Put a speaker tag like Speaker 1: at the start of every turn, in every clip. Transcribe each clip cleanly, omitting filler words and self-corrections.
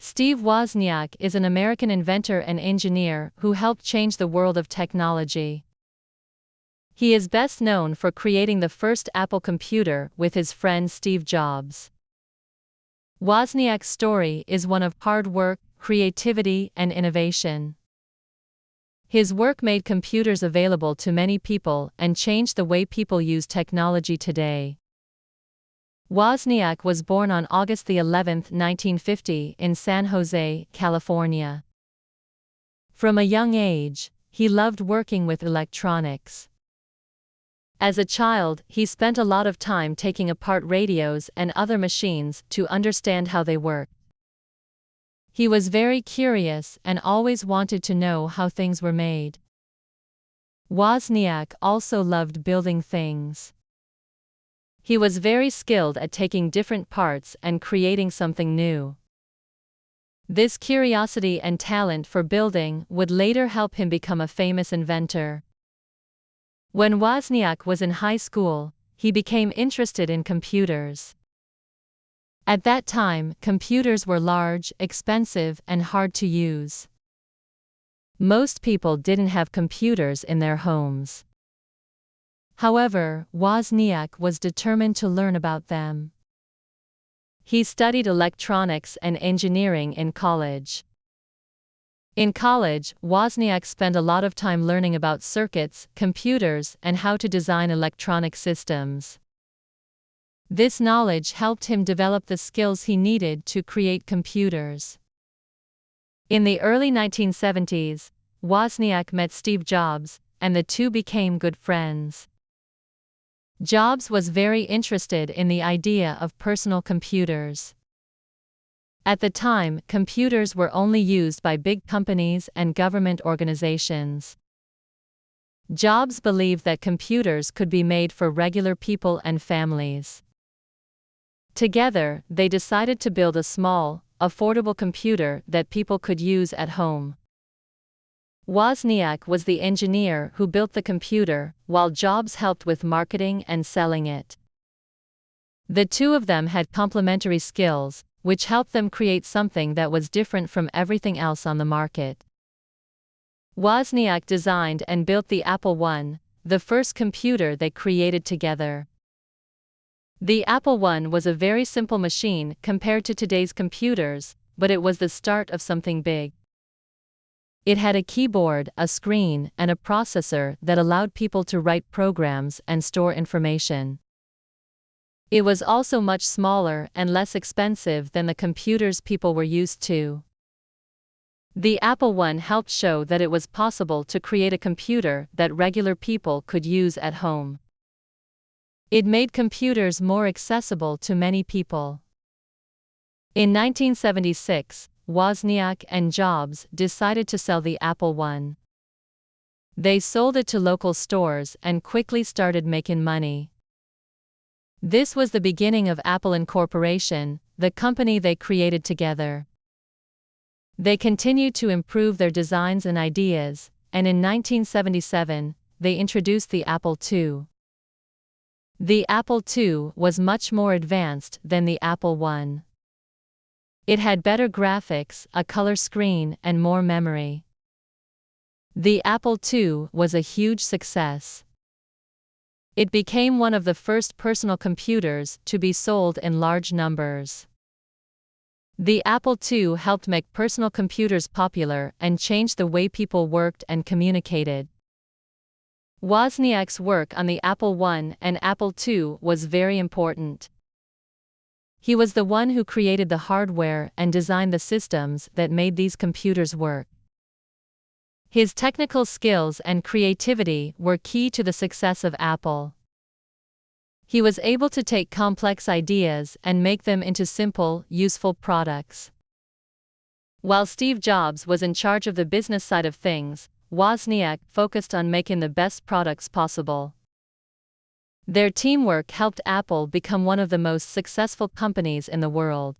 Speaker 1: Steve Wozniak is an American inventor and engineer who helped change the world of technology. He is best known for creating the first Apple computer with his friend Steve Jobs. Wozniak's story is one of hard work, creativity, and innovation. His work made computers available to many people and changed the way people use technology today. Wozniak was born on August 11, 1950, in San Jose, California. From a young age, he loved working with electronics. As a child, he spent a lot of time taking apart radios and other machines to understand how they worked. He was very curious and always wanted to know how things were made. Wozniak also loved building things. He was very skilled at taking different parts and creating something new. This curiosity and talent for building would later help him become a famous inventor. When Wozniak was in high school, he became interested in computers. At that time, computers were large, expensive, and hard to use. Most people didn't have computers in their homes. However, Wozniak was determined to learn about them. He studied electronics and engineering in college. In college, Wozniak spent a lot of time learning about circuits, computers, and how to design electronic systems. This knowledge helped him develop the skills he needed to create computers. In the early 1970s, Wozniak met Steve Jobs, and the two became good friends. Jobs was very interested in the idea of personal computers. At the time, computers were only used by big companies and government organizations. Jobs believed that computers could be made for regular people and families. Together, they decided to build a small, affordable computer that people could use at home. Wozniak was the engineer who built the computer, while Jobs helped with marketing and selling it. The two of them had complementary skills, which helped them create something that was different from everything else on the market. Wozniak designed and built the Apple I, the first computer they created together. The Apple I was a very simple machine compared to today's computers, but it was the start of something big. It had a keyboard, a screen, and a processor that allowed people to write programs and store information. It was also much smaller and less expensive than the computers people were used to. The Apple I helped show that it was possible to create a computer that regular people could use at home. It made computers more accessible to many people. In 1976, Wozniak and Jobs decided to sell the Apple I. They sold it to local stores and quickly started making money. This was the beginning of Apple Incorporation, the company they created together. They continued to improve their designs and ideas, and in 1977, they introduced the Apple II. The Apple II was much more advanced than the Apple I. It had better graphics, a color screen, and more memory. The Apple II was a huge success. It became one of the first personal computers to be sold in large numbers. The Apple II helped make personal computers popular and changed the way people worked and communicated. Wozniak's work on the Apple I and Apple II was very important. He was the one who created the hardware and designed the systems that made these computers work. His technical skills and creativity were key to the success of Apple. He was able to take complex ideas and make them into simple, useful products. While Steve Jobs was in charge of the business side of things, Wozniak focused on making the best products possible. Their teamwork helped Apple become one of the most successful companies in the world.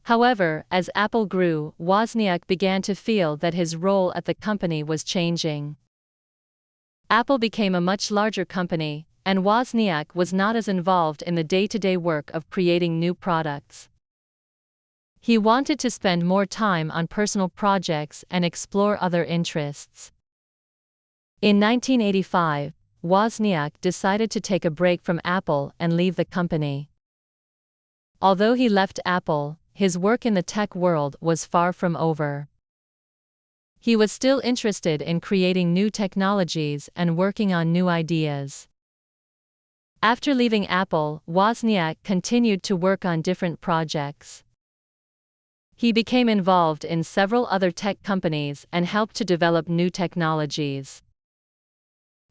Speaker 1: However, as Apple grew, Wozniak began to feel that his role at the company was changing. Apple became a much larger company, and Wozniak was not as involved in the day-to-day work of creating new products. He wanted to spend more time on personal projects and explore other interests. In 1985, Wozniak decided to take a break from Apple and leave the company. Although he left Apple, his work in the tech world was far from over. He was still interested in creating new technologies and working on new ideas. After leaving Apple, Wozniak continued to work on different projects. He became involved in several other tech companies and helped to develop new technologies.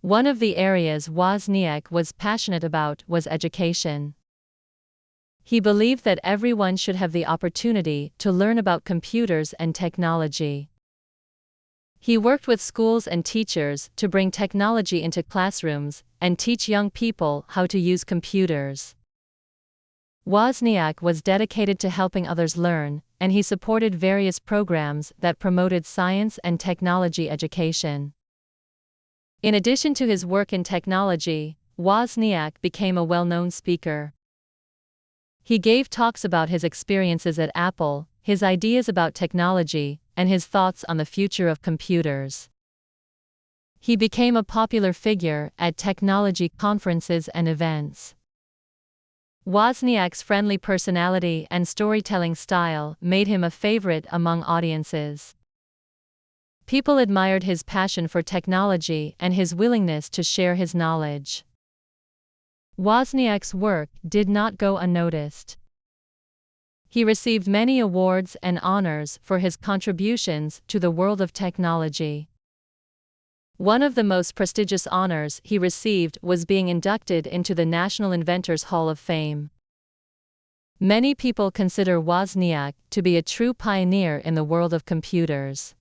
Speaker 1: One of the areas Wozniak was passionate about was education. He believed that everyone should have the opportunity to learn about computers and technology. He worked with schools and teachers to bring technology into classrooms and teach young people how to use computers. Wozniak was dedicated to helping others learn, and he supported various programs that promoted science and technology education. In addition to his work in technology, Wozniak became a well-known speaker. He gave talks about his experiences at Apple, his ideas about technology, and his thoughts on the future of computers. He became a popular figure at technology conferences and events. Wozniak's friendly personality and storytelling style made him a favorite among audiences. People admired his passion for technology and his willingness to share his knowledge. Wozniak's work did not go unnoticed. He received many awards and honors for his contributions to the world of technology. One of the most prestigious honors he received was being inducted into the National Inventors Hall of Fame. Many people consider Wozniak to be a true pioneer in the world of computers.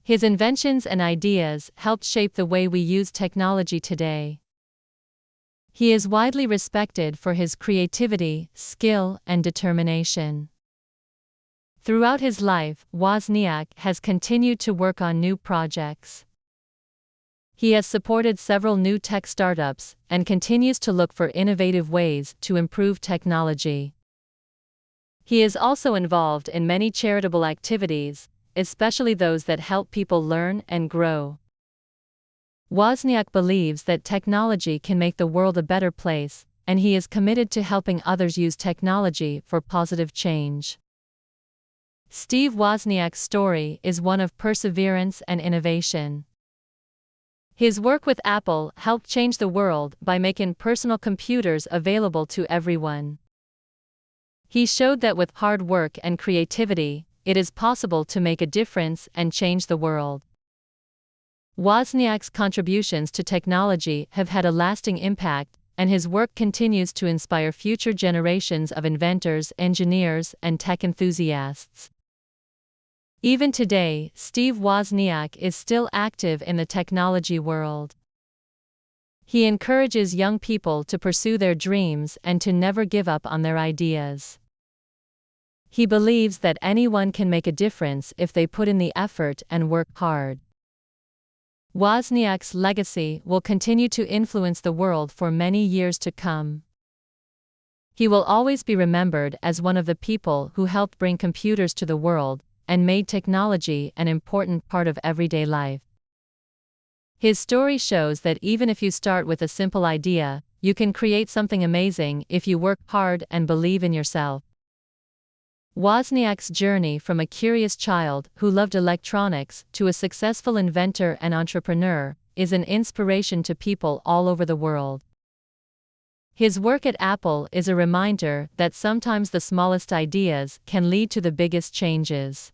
Speaker 1: His inventions and ideas helped shape the way we use technology today. He is widely respected for his creativity, skill, and determination. Throughout his life, Wozniak has continued to work on new projects. He has supported several new tech startups and continues to look for innovative ways to improve technology. He is also involved in many charitable activities, especially those that help people learn and grow. Wozniak believes that technology can make the world a better place, and he is committed to helping others use technology for positive change. Steve Wozniak's story is one of perseverance and innovation. His work with Apple helped change the world by making personal computers available to everyone. He showed that with hard work and creativity, it is possible to make a difference and change the world. Wozniak's contributions to technology have had a lasting impact, and his work continues to inspire future generations of inventors, engineers, and tech enthusiasts. Even today, Steve Wozniak is still active in the technology world. He encourages young people to pursue their dreams and to never give up on their ideas. He believes that anyone can make a difference if they put in the effort and work hard. Wozniak's legacy will continue to influence the world for many years to come. He will always be remembered as one of the people who helped bring computers to the world and made technology an important part of everyday life. His story shows that even if you start with a simple idea, you can create something amazing if you work hard and believe in yourself. Wozniak's journey from a curious child who loved electronics to a successful inventor and entrepreneur is an inspiration to people all over the world. His work at Apple is a reminder that sometimes the smallest ideas can lead to the biggest changes.